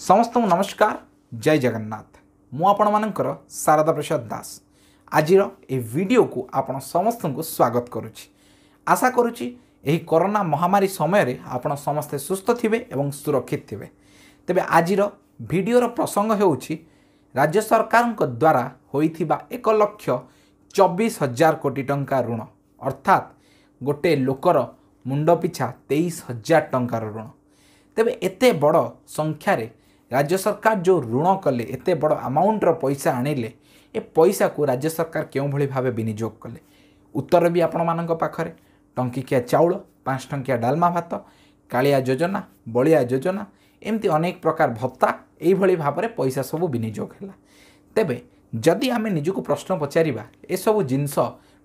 समस्त नमस्कार जय जगन्नाथ मु आपण मानकर शारदा प्रसाद दास आज वीडियो को आपण समस्त को स्वागत करुच्ची आशा करुच्ची यही कोरोना महामारी समय रे आपण समस्ते सुस्थ थिबे एवं सुरक्षित थिबे। तेबे आज वीडियोर प्रसंग हेउछि राज्य सरकार द्वारा होइथिबा 1,24,000 कोटी टंका ऋण अर्थात गोटे लोकर मुंड पिछा 23,000 टंकार ऋण। तेबे एते बड़ संख्यार राज्य सरकार जो ऋण कले एते बड़ अमाउंटर पैसा आनिले ए पैसा को राज्य सरकार क्यों भली भावे विनियोग कले उत्तर भी आपण मानक पाखरे टंकिकिया चाउल 5 टंकिया डालमा भात कालिया योजना बलिया योजना एमती अनेक प्रकार भत्ता एई भली भाबरे पैसा सब विनियोग हैला। तेबे जदि आमे निजको प्रश्न पचारिबा ए सब जिंस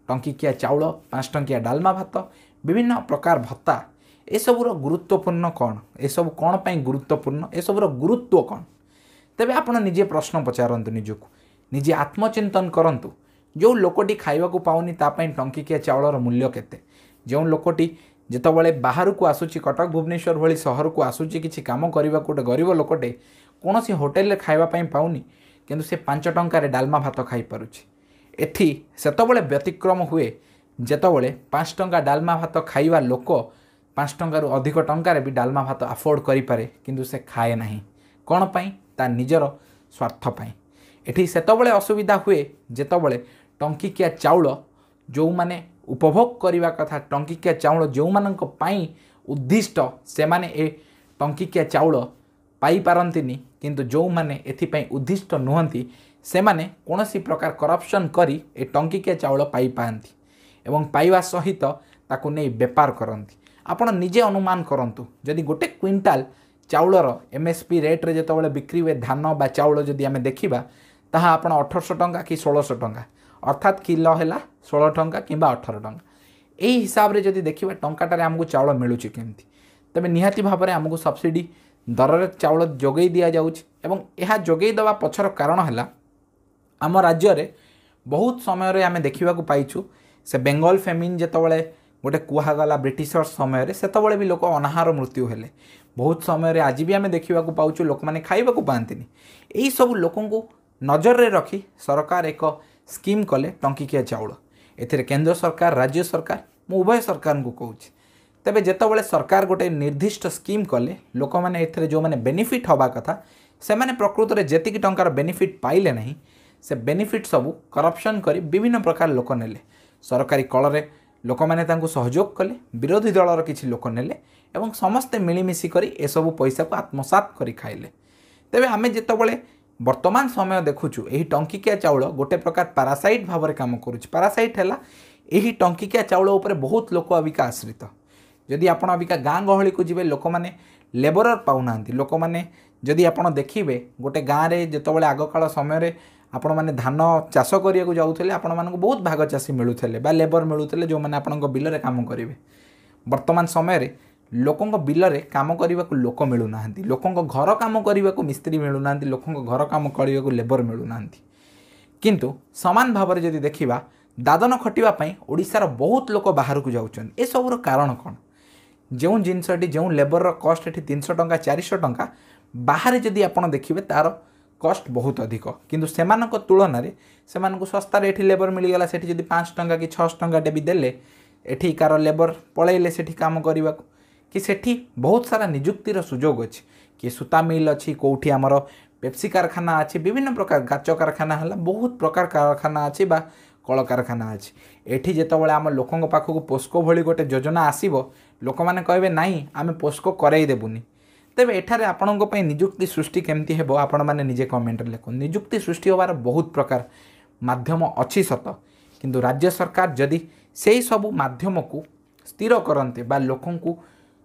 टंकिकिया चाउल 5 टंकिया डालमा भात विभिन्न प्रकार भत्ता ए सबुर गुरुत्वपूर्ण कौन ए सब कौन पाई गुरुत्वपूर्ण ए सबुर गुरुत्व कौन। तेबे आपण निजे प्रश्न पचारंतु निजको निजे आत्मचिंतन करंतु जो लोकटी खाइबा को पाउनी ता पई टंकिकिया चाउलर मूल्य केते जो लोकटी जेतबळे बाहर को आसुची कटक भुवनेश्वर भली शहर को आसुची किछि काम करबा कोटे गरीब लोकटे कोनोसी होटल रे खाइबा पई पाउनी किंतु से 5 टंका रे डालमा भात खाई पारुची। एठी सेतबळे व्यतिक्रम हुए जेतबळे 5 टंका डालमा भात खाइबा लोक 5 टंकार अधिक टंकार भी डालमा भात अफोर्ड करि पारे किंतु से खाए नहीं कौन पाई ता निजर स्वार्थ पाई। एठी सेतबळे असुविधा हुए जेतबळे टंकिकिया चाउल जो माने उपभोग करने कथा टंकिकिया चाउल जो मानक पाई उद्दिष्ट से माने ए टंकिकिया चाउल पाई पारंतिनी किंतु जो माने एथिपाई उद्दिष्ट नुहंती से माने कोनोसी प्रकार करप्शन करी ए टंकिकिया चाउल पाई पांती एवं पाइबा सहित ताकू नै व्यापार करंती। आपण निजे अनुमान करंतु जदि गोटे क्विंटाल चाउलर एमएसपी रेट रे जेतबळे बिक्री हुए धान बा चाउल जदि आमे देखिबा ताहा आपण 1800 टंका कि 1600 टंका अर्थात किलो हैला 16 टंका किंबा 18 टंका एही हिसाब रे जदि देखिबा टंकाटारे हमकु चाउल मिलुची केमती तबे निहाती भाबरे हमकु सब्सिडी दर रे चाउल जोगै दिया जाउची एवं एहा जोगै दवा पछर कारण हैला आम राज्य रे बहुत समय रे आमे देखिबा को पाइछु से बेंगल फेमिन जेतबळे गोटे कुहागला ब्रिटिशर समय से भी लोक अनाहार मृत्यु हेले बहुत समय आज भी आम देखा पाचु लोक मैंने खाइबा पाती यही सब लोक नजर रे रखी सरकार एक स्कीम कले टंकिकिया चाउल एथिरे केंद्र सरकार राज्य सरकार मु उभय सरकार को कहूँ तेबे जेतबळे सरकार गोटे निर्दिष्ट स्कीम कले लोक मैंने एथिरे जो मैंने बेनिफिट हवा कथा से मैंने प्रकृत में जेतिकी टंकार बेनिफिट पाइले नहीं से बेनिफिट सबू करप्शन करी विभिन्न प्रकार लोक नेले सरकारी कल लोक मैंने तांको सहयोग कले विरोधी दलर किछि लोक नेले एवं समस्ते मिलीमिशी करी ए सब पैसा को आत्मसात करी खाइले। तेबे आमे जेतबळे वर्तमान समय देखुछु एही टंकिकिया चाउल गोटे प्रकार पारासाइट भाव काम करुछि। पारासाइट हैला एही टंकिकिया चाउल उपरे बहुत लोक अबिका आश्रित जदि आपण अबिका गाँ गहली को जिवे लोक माने लेबरर पाउनांती लोक माने जदि आपण देखिबे गोटे गाँ रे जेतबळे आगकाल समय रे आपण माने धान चाष करिया को जाउथले आपण मानको बहुत भाग चाषी मिलुथले बा लेबर मिलुथले जो माने आपणको बिल रे काम करिवे। वर्तमान समय रे लोकंको बिल रे काम करिवा को लोक मिलु नाहंती लोकंको घर काम करिवा को मिस्त्री मिलु नाहंती लोकंको घर काम करिवा को लेबर मिलु नाहंती किंतु समान भाव रे जदि देखिबा दादन खटिवा पई ओडिसा रो बहुत लोक बाहर को जाउछन ए सबरो कारण कोन जो जिनसटी जो लेबर रो कॉस्ट एठी 300 टंका 400 टंका बाहर जदि आपण देखिबे तार कॉस्ट बहुत अधिक किंतु सेमानक तुलन रे सेमानक सस्ता रे एठी लेबर मिलगला सेठी जदि 5 टंका कि 6 टंका टे भी देले एठी कार लेबर पळैले सेठी काम करबा कि सेठी बहुत सारा नियुक्तिर सुजोग अछि कि सूता मिल अछि कोठी हमर पेप्सी कारखाना अछि विभिन्न प्रकार गाच कारखाना हला बहुत प्रकार कारखाना अछि बा कल कारखाना अछि एठी जेतबळे हम लोकंक पाखक पोस्को भली गोटे योजना आसीबो लोक माने कहबे नाही आमे पोस्को कराई देबुनी। तेबे एठारे आपणक पई नियुक्ति सृष्टि केमती हेबो आपण माने निजे कमेंट लेखो नियुक्ति सृष्टि होबार बहुत प्रकार माध्यम अछि सत किंतु राज्य सरकार जदि सेही सब माध्यम को स्थिर करते बा लोकन को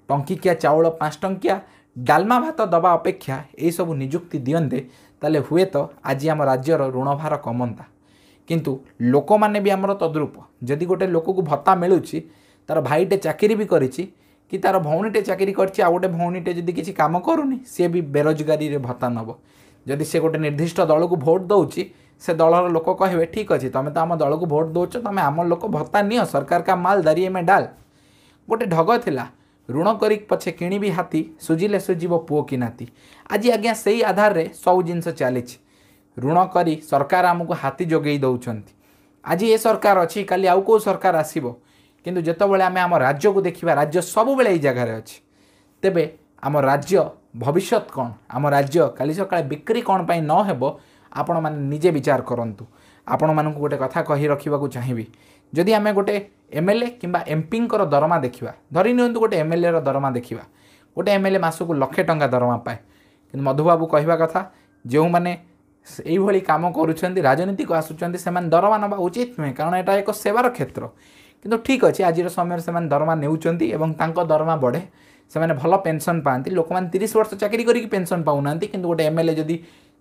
टंकिकिया चाउल 5 टंकिया डालमा भात दबा अपेक्षा यही सब नियुक्ति दियंते ताले हुए तो आज आम राज्यर ऋणभार कमंता किंतु लोक माने भी आमर तद्रूप जदि गोटे लोक को भत्ता मिलुची तार भाईटे चाकरी भी करिछि कि तार भौणीटे चाकरी करछि आ गोटे भौणीटे जदि किछि काम करूनी से भी बेरोजगारी रे भत्ता नब जदि से गोटे निर्दिष्ट दल को भोट दउछि से दलर लोक कहबे ठीक अछि तमे तो आम दल को भोट दउछ तमे आम लोक भत्ता नियो सरकार का माल दरिए में डाल गोटे ढग थिला ऋण करी पछे किणी हाथी सुझिले सुझिब पुओ कि नाती। आज आज्ञा से ही आधार रे सब जिनस चली ऋण करी सरकार आमको हाथी जोगई दौरान। आज ये सरकार अच्छी काली आउ को सरकार आसब किंतु जितेबाला आम आम राज्य को देखा राज्य सब बेले जगार अच्छी तेबे आम राज्य भविष्य कौन आम राज्य काली सकाଳେ बिक्री कौन पाई न हेबो आपण माने निजे विचार करंतु। आपण मानक गोटे कथा कही रखा चाहिए जदि आम गोटे एमएलए किंबा एमपी दरमा देखा धरी नियंतु गोटे एमएलए दरमा देखा गोटे एमएलए मासक लक्षे टंका दरमा पाए कि मधुबाबू कहवा कथा जो मैंने यही काम करुँच राजनीति को आसुच्च से दरमा नवा उचित नुहे कारण यहाँ एक सेवार क्षेत्र किंतु ठीक अच्छे आज समय से दरमा नेउछंती दरमा बढ़े से भल पेंशन पाती लोक मैंने 30 वर्ष चाकरी करके पेंशन पाऊना किंतु गोटे एमएलए जदि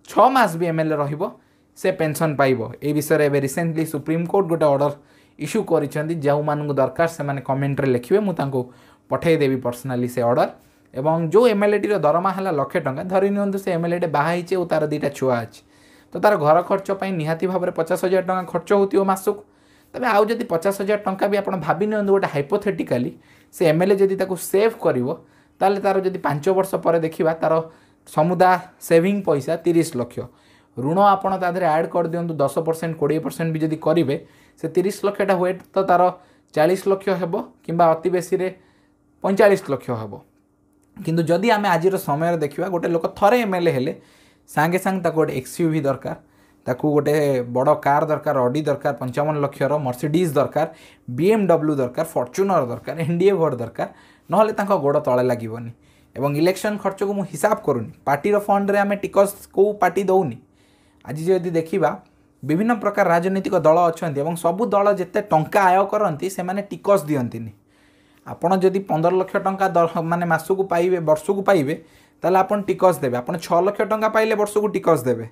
6 मास भी एमएलए रहिबो से पेंशन पाइबो। ए विषय में रिसेंटली सुप्रीम कोर्ट गोटे ऑर्डर इश्यू करिसेंती जो मानक दरकार से माने कमेंट रे लिखिबे मु तांको पठेदेवी पर्सनाली से ऑर्डर एवं जो एमएलए टी दरमा है लक्षे टंका धरी नियंतु से एमएलए टे बाहाई और तार 2टा छुआ अच्छे तो तार घर खर्च निहाती भाव में 50,000 टंका खर्च होती मासक तबे आउ जदि 50,000 टंका भी आपण भाभी नियंतु गोटे हाइपोथेटिकाली से एमएलए जदि ताको सेव करिवो ताले तार जदि 5 वर्ष पर देखिबा तार समुदाय सेविंग पैसा 30 लाख ऋण आपण तादरे ऐड कर दियंतु 10% 20% भी जदि करिवे से 30 लाख टा हुए तो तार 40 लाख हेबो किंबा अति बेसी रे 45 लाख हेबो किंतु जदि आमे आजिर समय देखिबा गोटे लोक थरे एमएलए हेले सांगे सांग ताको गोटे एक्सयूवी दरकार ताकू गोटे बड़ कार दरकार ऑडी दरकार 55 लक्षर मर्सिडीज दरकार बीएमडब्ल्यू दरकार फॉर्च्यूनर दरकार एनडीएवर दरकार नहले तांको गोड़ तले लागोनी एवं इलेक्शन खर्च को मु हिसाब करूनी पार्टी फंड रे आमे टिकस को पार्टी दौनी आज जदि देखिबा विभिन्न प्रकार राजनीतिक दल अच्छा सबू दल जिते टंका आय करती से माने टिकस दियंतिनी आपण जदि 15 लाख टंका माने मासकू पाइबे वर्षकू पाइबे ताले आपण टिकस देबे आपण 6 लाख टंका पाइले वर्षकू टिकस देबे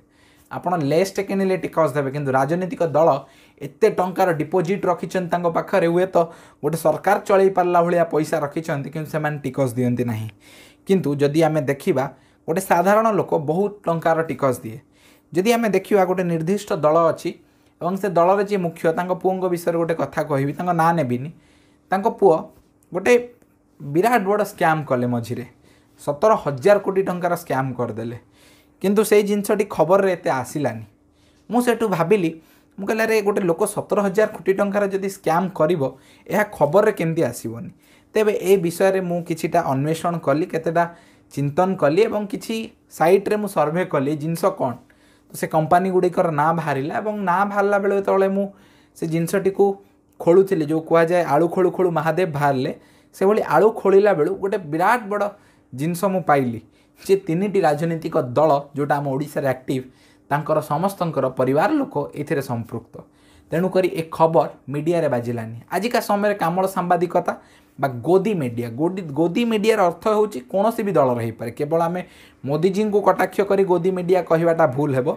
आपण लेस्ट किनिले टिकस देबे किंतु राजनीतिक दल एते टंकार डिपोजिट रखिछन तांको पाखरे हुए तो गोटे सरकार चलई पारला भलिया पैसा रखिछन किंतु से माने टिकस दियंती नाही किंतु जदि आमे देखिबा गोटे साधारण लोक बहुत टंकार टिकस दिए जदि आमे देखिबा गोटे निर्दिष्ट दल अच्छी और से दलर जी मुख्य तांको पुओ विषय गोटे कथा कहबी तांको ना नेबिनी तांको पुओ गोटे विराट बड़ स्कैम कले मझिरे 17,000 कोटी टंकार स्कैम करदेले किंतु से जिनसटी खबर रे एते आसिलानी मु सेठु भाबिली मु कहला रे गोटे लोक 17,000 कोटी टंकार जदि स्कैम करिवो एहा खबर रे केमती आसीबोनी तेबे ए विषय रे मु किछिटा अन्वेषण कली केतेटा चिंतन कली एवं किछि साइट रे मु सर्वे कली जिनस कोन तो से कंपनी गुड़िकर ना बाहरिला एवं ना बाहरला बेले तले मु से जिनसटी को खोलुथिले जो कुआ जाए आलू खोलू खोलू महादेव बाहरले से भली आलू खोलिला बेलू गोटे विराट बड़ जिनस मु पाइली जे 3टी राजनीतिक दल जोटा आम ओडिशा रे एक्टिव तांकर समस्तंकर परिवार लोक एथिरे संपृक्त तेणुक ए खबर मीडिया रे बाजिलानी आजिका समय कामड़ सांबादिकता बा गोदी मीडिया गोदी मीडियार अर्थ होची कोनोसी भी दल रही पारे केवल आम मोदी जी को कटाक्ष करी गोदी मीडिया कहवाटा भूल हेबो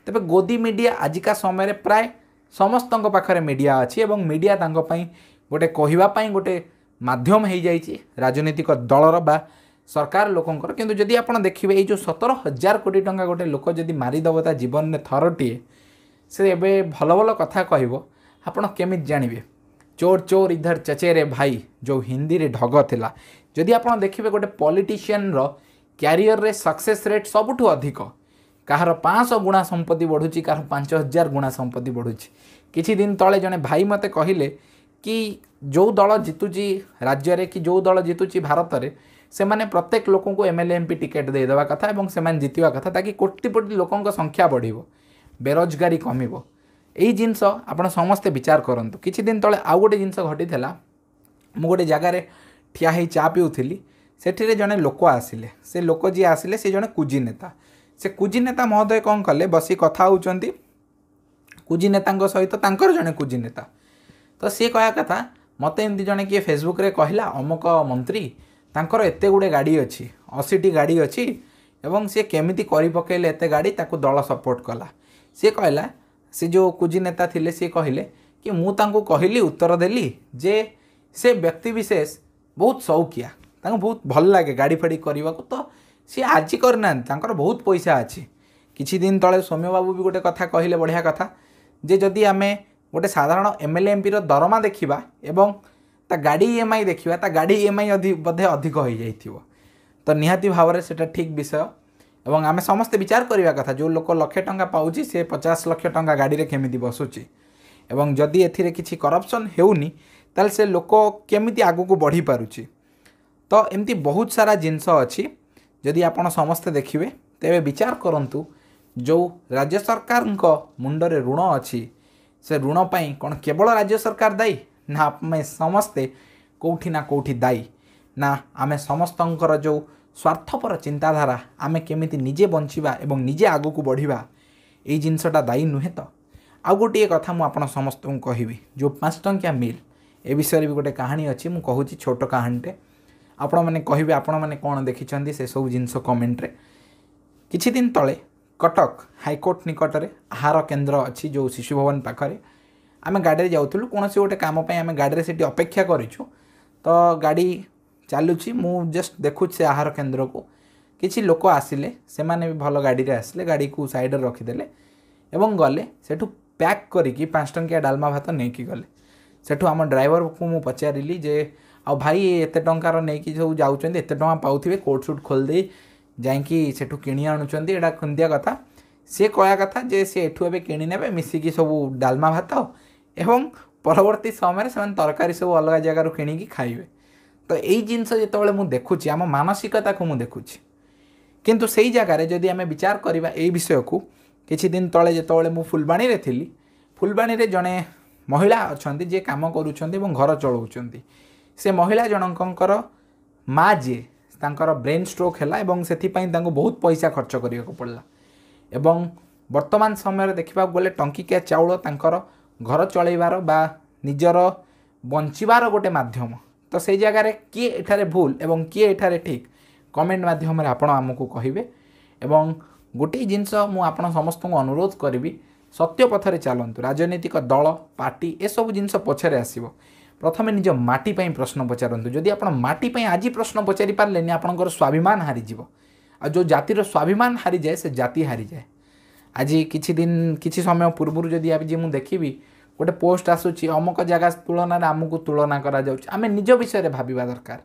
तेबे गोदी मीडिया आजिका समय प्राय समस्तंक पाखरे मीडिया अच्छी एवं मीडिया तांको पई गोटे कहवाई गोटे माध्यम हो जाइए राजनीतिक दलर बा सरकार लोकंकर किंतु जदि आप देखिए ये जो 17,000 कोटी टंका गोटे लोक जदि मारिदेव ता जीवन में थरटीए से एबे भल भल कथा कहब आपण केमित जानवे चोर चोर इधर चचेरे भाई जो हिंदी रे ढग थिला जदि आप देखिए गोटे पॉलिटिशियन रो कैरियर रे सक्सेस रेट सबुठु अधिक कहार 500 गुणा संपत्ति बढ़ुची कहार 5,000 गुणा संपत्ति बढ़ुची किछि दिन तले जने भाई मते कहिले कि जो दल जितुची राज्य रे कि जो दल जितुची भारत रे से माने प्रत्येक लोक को एमएलए एमपी टिकेट दे देवा कथा एवं से माने जितिवा कथा ताकि कोटिपटी लोकंक संख्या बढ़िबो बेरोजगारी कमिबो एई जिंस आपण समस्ते विचार करंतु किछि दिन तले आउ गोटे जिंस घटिथिला मु गोटे जगह रे ठिया हेई चा पिउथिली सेठी रे जने लोक आसिले से लोक जी आसिले से जने कुजी नेता से कुजी नेता महोदय कौन कले बसी कथा होउचंती कुजी नेता सहित तांकर जने कुजी नेता तो सी कहा कथा मते एमती जने किए फेसबुक रे कहला अमुक मंत्री तांकर एते गुडे गाड़ी अच्छी 80टी गाड़ी अच्छी एवं सी केमिति करि पकेले एते गाड़ी ताकू दल सपोर्ट कला सी कहला से जो कुजी नेता थिले सी कहले कि मु तांको कहली उत्तर देली जे से व्यक्ति विशेष बहुत शौकिया तांको बहुत भल लागे गाड़ी फाड़ी करने को तो सी आज करना तांकर बहुत पैसा अच्छी किछि दिन तले सौम्य बाबू भी गोटे कथा कहले बढ़िया कथा जे जदि आमे गोटे साधारण एमएलए एमपी रो दरमा देखिबा एवं ता गाड़ी ईएमआई देखिबा ता गाड़ी ईएमआई बोधे अधिक हो जाइथिबो। तो निहाती भाव में सेटा ठीक विषय एवं आमे समस्ते विचार करने कथा जो लोक लक्षे टंका पाउची से 50 लाख टंका गाड़ी रे केमिति बसुची एवं जदि एथिरे किछि करप्शन हेउनी ताल से लोक केमिति आगु को बढ़ी पारुची। तो एमती बहुत सारा जिनस अच्छी जदि आपण समस्ते देखिए तेरे विचार करंतु जो राज्य सरकार मुंडरे ऋण अच्छी से ऋण पाई कौन केवल राज्य सरकार दायी ना आमे समस्ते कौठी ना कौठी दायी ना आमे समस्तंकर जो स्वार्थपर चिंताधारा आमे केमिति निजे बंचिबा एवं निजे आगु को बढ़िबा एई जिनसटा दायी नुहे। तो आउ गोटे कथा मु आपण समस्त को कहबी जो 5 टंकिया मिल ए विषय भी गोटे कहानी अच्छी मु कहूची छोट कहानीटे आपण मैंने कहे आपण मैंने कौन देखी से सब जिनस कमेंट रे। किछि दिन तले कटक हाईकोर्ट निकट में आहार केन्द्र अच्छी जो शिशु भवन पाखरे आम गाड़ी जाऊँ कौन गोटे कम आम गाड़ी से अपेक्षा करूँ तो गाड़ी चलुची मु जस्ट देखु से आहार केन्द्र को किसी लोक आसिले से माने भी भल गाड़ी रे आसिले गाड़ी को साइड रखिदेले एवं गले सेठू पैक करिकी 5 टंकिया डालमा भात नहीं गले। सेठू आम ड्राइवर को मु पचारिली जे आ भाई एत टंकार नहीं सब जाऊँच एत टଙ୍କା पाउथिबे कोट सुट खोल दे जाइकी सेठू किणी आणुचंती एटा खंदिया कथा सी कहया कथा जे सी एठू एबे किणी नेबे मिसिकी सब डालमा भात एवं परवर्ती समय से तरकारी सब अलग जगार किणी खाइबे। तो यही जिनस जो मुझे देखुची आम मानसिकता को मुझे देखुची किंतु सही जगार जदि आम विचार करवा यही विषय को किछि दिन तले जो मु फुलबाणी रे थिली फुलबाणी रे जड़े महिला अच्छा जे काम करुँच घर चलाउछंती से महिला जनकर माँ जी तांकर ब्रेन स्ट्रोक है एवं से बहुत पैसा खर्च करने को पड़ला एवं वर्तमान समय देखा गले टंकिकिया चाउल तांकर घर चलैबार बा निजर बंचिबार गोटे माध्यम। तो से जगार किए एठारे भूल एवं किए एठारे ठीक कमेंट माध्यम आपण आमको कहिबे एवं गोटे जिनस मु आपण समस्त को अनुरोध करी सत्य पथरे चलतु राजनीतिक दल पार्टी ए सब जिनस पछरे आसीबो प्रथमे निज माटी पई प्रश्न पचारतु जदि आप माटी पई आज प्रश्न पचारि पारे आपंकर स्वाभिमान हारीजिव आ जो जातिर स्वाभिमान हारी जाए से जाति हारी जाए। आज किछि दिन किछि समय पूर्व जदि आज मुझे देखी गोटे पोस्ट आसूची अमुक जगह तुलन आमको तुलना करा जाउछि आमे निज विषय भाविबा दरकार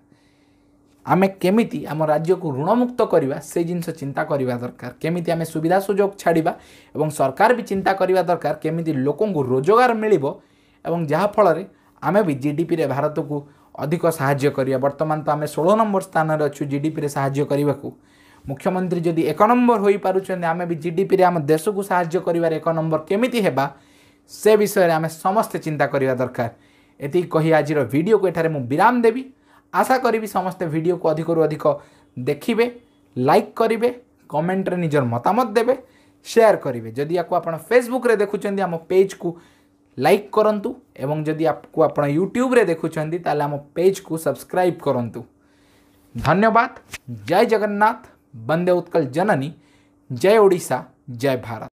आमे केमिति आम राज्य को ऋणमुक्त करवा से जिनस चिंता करवा दरकार केमिति आमे सुविधा सुजोग छाड़िबा एवं सरकार भी चिंता करवा दरकार केमिति लोकों को रोजगार मिलिबो एवं जहाँ फल आमे भी जीडीपी रे भारत को अधिक साहाय्य करिया। वर्तमान तो आमे 16 नंबर स्थान रे अछु जीडीपी रे साहाय्य करने को मुख्यमंत्री जदि 1 नंबर हो पारुछन आमे भी जीडीपी रे आम देश को साहाय्य करिवार 1 नंबर केमिति हेबा से विषय आमे समस्त चिंता करवा दरकार। एति कही आज वीडियो को एठारे मु विराम देवी आशा करी समस्ते वीडियो को अधिक अधिक देखिए लाइक करेंगे कमेंट रे निजर मतामत देवे शेयर करेंगे जदि आपको आप फेसबुक रे देखुं आम पेज को लाइक करंतु एवं जदि आपको आप यूट्यूब रे देखुं ताले आम पेज को सब्सक्राइब करंतु। धन्यवाद। जय जगन्नाथ। वंदे उत्कल जननी। जय ओडिशा। जय भारत।